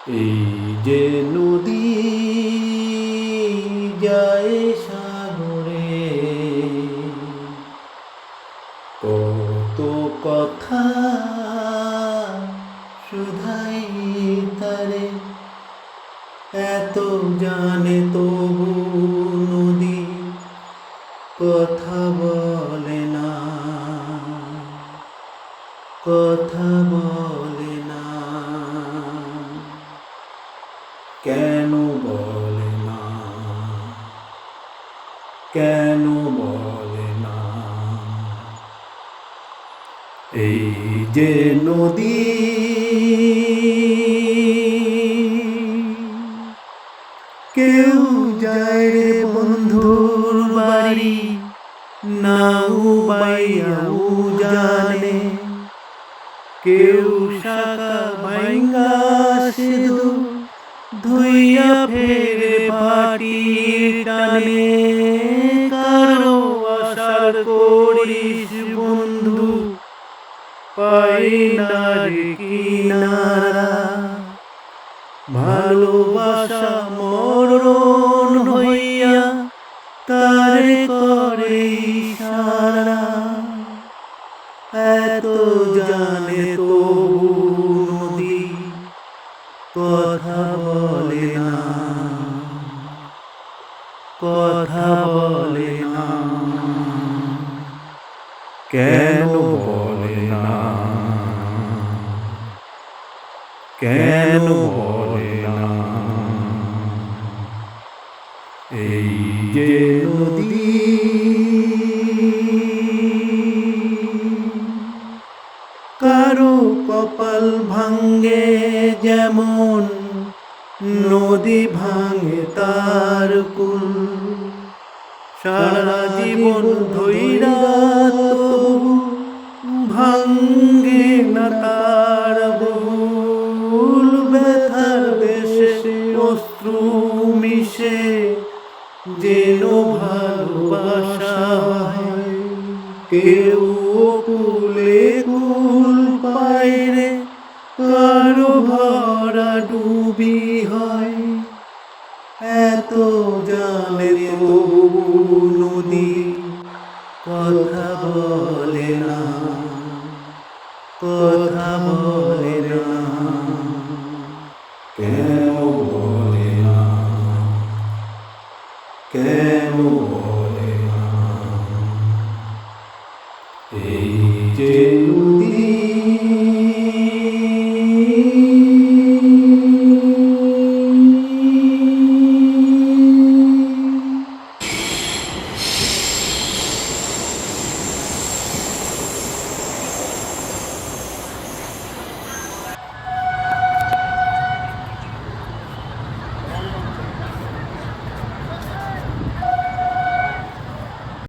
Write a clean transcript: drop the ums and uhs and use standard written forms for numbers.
এই যে নদী যায় সাগরে, কত কথা শুধাই তারে, এত জানে তবু নদী কথা বলে না, কথা বলে না। কেন বলে না, কেন বলে না? এই যে নদী কেউ যায় রে বন্ধুর বাড়ি, নাও বাইয়াও জানে, কেউ শাখা ভাঙ্গা সিধু ধুইয়া ফেরে পাটির টানে। কারো আশার করিস বন্ধু, পাই না রে কিনারা, ভালোবাসা মরণ হইয়া তারে করে ইশারা। এত জানে তবু নদী কথা বলে না, কথা বলে না। কেন বলে না, কেন বলে না? এই যে নদী কারো কপাল ভাঙ্গে যেমন, নদী ভাঙে তার কুল। সারা জীবন ধইরা তবু ভাঙ্গে না তার ভুল। ব্যথার দেশে অশ্রু মিশে যেন ভালোবাসা হয়, কেউ কুলে কুল পায় রে, কারো ভরা ডুবি হয়। এত জানে তবু নদী কথা বলে না, কথা বলে না। কেন বলে না, কেন বলে না? এই যে নদী